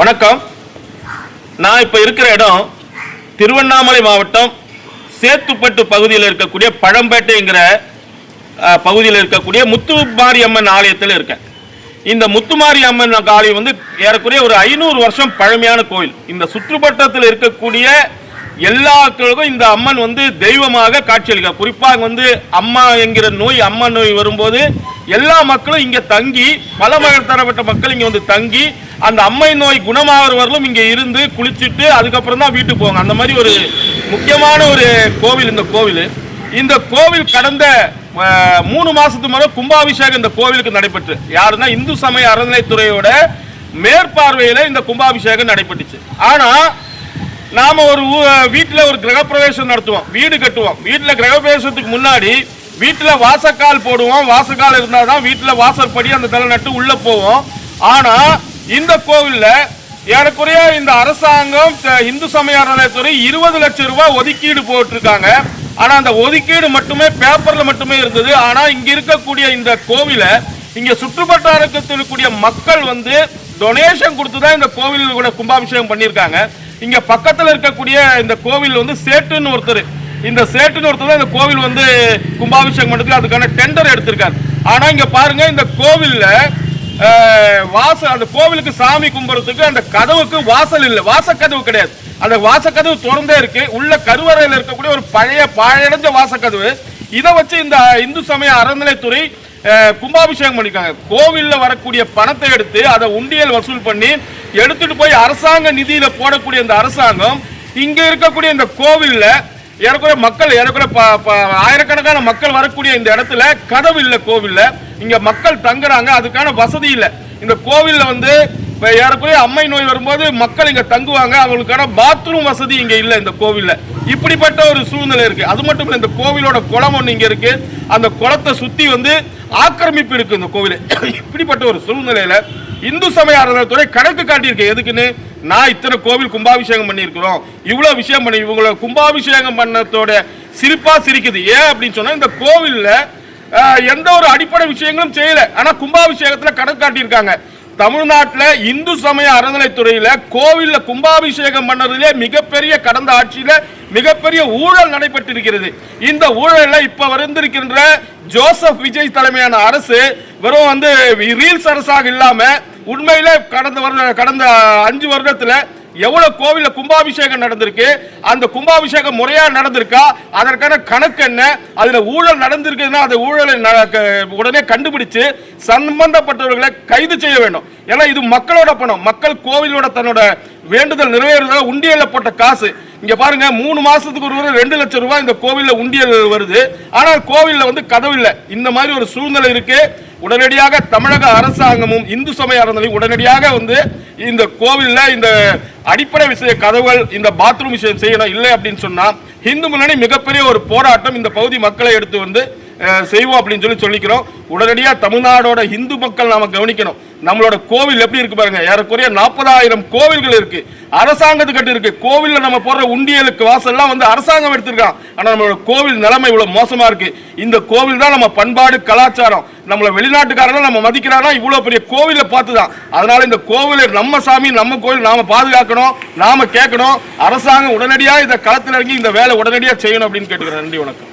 வணக்கம். நான் இப்போ இருக்கிற இடம் திருவண்ணாமலை மாவட்டம் சேத்துப்பட்டு பகுதியில் இருக்கக்கூடிய பழம்பேட்டைங்கிற பகுதியில் இருக்கக்கூடிய முத்துமாரி அம்மன் ஆலயத்தில் இருக்கேன். இந்த முத்துமாரி அம்மன் ஆலயம் வந்து ஏறக்குறைய ஒரு 500 வருஷம் பழமையான கோயில். இந்த சுற்றுப்பட்டத்தில் இருக்கக்கூடிய எல்லாருக்கும் இந்த அம்மன் வந்து தெய்வமாக காட்சியளிக்க. குறிப்பாக வந்து அம்மா என்கிற நோய், அம்மா நோய் வரும்போது எல்லா மக்களும் இங்கே தங்கி, பல தரப்பட்ட மக்கள் இங்கே வந்து தங்கி அந்த அம்மை நோய் குணமாகறவர்களும் இங்கே இருந்து குளிச்சுட்டு அதுக்கப்புறம் தான் வீட்டுக்கு போவாங்க. அந்த மாதிரி ஒரு முக்கியமான ஒரு கோவில் இந்த கோவில். இந்த கோவில் கடந்த 3 மாசத்துக்கு முறை கும்பாபிஷேகம் இந்த கோவிலுக்கு நடைபெற்று. யாருன்னா இந்து சமய அறநிலைத்துறையோட மேற்பார்வையில் இந்த கும்பாபிஷேகம் நடைபெற்றுச்சு. ஆனால் நாம ஒரு வீட்டில் ஒரு கிரகப்பிரவேசம் நடத்துவோம், வீடு கட்டுவோம். வீட்டில் கிரகப்பிரவேசத்துக்கு முன்னாடி வீட்டில் வாசக்கால் போடுவோம். வாசக்கால் இருந்தால் தான் வீட்டில் வாசற்படி அந்த தலை நட்டு உள்ளே போவோம். ஆனால் இந்த கோவிலில் ஏறக்குறைய இந்த அரசாங்கம் இந்து சமய அறநிலையத்துறை 20 லட்சம் ரூபாய் ஒதுக்கீடு போட்டிருக்காங்க. ஆனால் அந்த ஒதுக்கீடு மட்டுமே பேப்பரில் மட்டுமே இருந்தது. ஆனால் இங்கே இருக்கக்கூடிய இந்த கோவிலை இங்கே சுற்றுவட்டாரத்தில் இருக்கக்கூடிய மக்கள் வந்து டொனேஷன் கொடுத்து தான் இந்த கோவிலோட கும்பாபிஷேகம் பண்ணியிருக்காங்க. இங்க பக்கத்தில் இருக்கக்கூடிய இந்த கோவில் வந்து சேட்டுன்னு ஒருத்தர், இந்த சேட்டுன்னு ஒருத்தர் தான் இந்த கோவில் வந்து கும்பாபிஷேகம் பண்ணுறதுக்கு அதுக்கான டெண்டர் எடுத்திருக்காரு. ஆனா இங்க பாருங்க, இந்த கோவில்ல அந்த கோவிலுக்கு சாமி கும்பிட்றதுக்கு அந்த கதவுக்கு வாசல் இல்லை, வாசக்கதவு கிடையாது. அந்த வாசக்கதவு திறந்தே இருக்கு. உள்ள கருவறையில் இருக்கக்கூடிய ஒரு பழைய பாழடைஞ்ச வாசக்கதவு. இதை வச்சு இந்த இந்து சமய அறநிலைத்துறை கும்பாபிஷேகம் பண்ணிருக்காங்க. கோவில்ல வரக்கூடிய பணத்தை எடுத்து அதை உண்டியல் வசூல் பண்ணி எடுத்துட்டு போய் அரசாங்க நிதியில போடக்கூடிய இந்த அரசாங்கம் இங்க இருக்கக்கூடிய இந்த கோவில்ல ஏறக்குறைய மக்கள் ஆயிரக்கணக்கான மக்கள் வரக்கூடிய இந்த இடத்துல கதவு இல்லை. கோவில்ல இங்க மக்கள் தங்குறாங்க, அதுக்கான வசதி இல்லை. இந்த கோவில்ல வந்து ஏறக்குறைய அம்மை நோய் வரும்போது மக்கள் இங்க தங்குவாங்க, அவங்களுக்கான பாத்ரூம் வசதி இங்க இல்லை இந்த கோவில்ல. இப்படிப்பட்ட ஒரு சூழ்நிலை இருக்கு. அது மட்டும் இல்லை, இந்த கோவிலோட குளம் ஒன்று இங்க இருக்கு. அந்த குளத்தை சுத்தி வந்து ஆக்கிரமிப்பு இருக்கு இந்த கோவில். இப்படிப்பட்ட ஒரு சூழ்நிலையில இந்து சமய அறநிலையத்துறை கணக்கு காட்டியிருக்கு. எதுக்குன்னு, நான் இத்தனை கோவில் கும்பாபிஷேகம் பண்ணியிருக்கிறோம், இவ்வளவு விஷயம் பண்ணி இவங்களை கும்பாபிஷேகம் பண்ணதோட சிரிப்பா சிரிக்குது. ஏன் அப்படின்னு சொன்னா, இந்த கோவில்ல எந்த ஒரு அடிப்படை விஷயங்களும் செய்யல. ஆனா கும்பாபிஷேகத்துல கணக்கு காட்டியிருக்காங்க. தமிழ்நாட்டில் இந்து சமய அறநிலைத்துறையில கோவில்ல கும்பாபிஷேகம் பண்ணதிலே மிகப்பெரிய, கடந்த ஆட்சியில மிகப்பெரிய ஊழல் நடைபெற்றிருக்கிறது. இந்த ஊழல்ல இப்ப வந்திருக்கின்ற ஜோசப் விஜய் தலைமையான அரசு வெறும் வந்து ரீல்ஸ் அரசாக இல்லாம உண்மையில கடந்த 5 வருடத்துல எவ்வளவு கோவில்ல கும்பாபிஷேகம் நடந்திருக்கு, அந்த கும்பாபிஷேகம் முறையா நடந்திருக்கா, அதற்கான கணக்கு என்ன, அதுல ஊழல் நடந்திருக்குன்னா அந்த ஊழலை உடனே கண்டுபிடிச்சு சம்பந்தப்பட்டவர்களை கைது செய்ய வேண்டும். ஏன்னா இது மக்களோட பணம், மக்கள் கோவிலோட தன்னோட வேண்டுதல் நிறைவேறத உண்டியல்ல போட்ட காசு. இங்க பாருங்க, 3 மாசத்துக்கு ஒரு 2 லட்சம் ரூபாய் இந்த கோவில்ல உண்டியல் வருது. ஆனால் கோவில்ல வந்து கதவு இல்லை. இந்த மாதிரி ஒரு சூழ்நிலை இருக்கு. உடனடியாக தமிழக அரசாங்கமும் இந்து சமய அறநிலையம் உடனடியாக வந்து இந்த கோவில்ல இந்த அடிப்படை விஷய கதவுகள், இந்த பாத்ரூம் விஷயம் செய்யணும். இல்லை அப்படின்னு சொன்னா இந்து முன்னணி மிகப்பெரிய ஒரு போராட்டம் இந்த பகுதி மக்களை எடுத்து வந்து செய்வோம் அப்படின்னு சொல்லிக்கிறோம். உடனடியாக தமிழ்நாடோட இந்து மக்கள் நாம கவனிக்கணும். நம்மளோட கோவில் எப்படி இருக்கு பாருங்க, ஏறக்குறைய 40,000 கோவில்கள் இருக்கு, அரசாங்கத்துக்கிட்ட இருக்கு. கோவில்ல நம்ம போடுற உண்டியலுக்கு வாசல்லாம் வந்து அரசாங்கம் எடுத்திருக்கான். ஆனா நம்மளோட கோவில் நிலைமை இவ்வளவு மோசமா இருக்கு. இந்த கோவில் தான் நம்ம பண்பாடு, கலாச்சாரம். நம்மள வெளிநாட்டுக்காரங்க நம்ம மதிக்கிறானா இவ்வளவு பெரிய கோவிலை பார்த்துதான். அதனால இந்த கோவிலை நம்ம சாமி, நம்ம கோவில் நாம பாதுகாக்கணும், நாம கேட்கணும். அரசாங்கம் உடனடியாக இந்த களத்தில் இறங்கி இந்த வேலை உடனடியாக செய்யணும் அப்படின்னு கேட்டுக்கிறேன். நன்றி, வணக்கம்.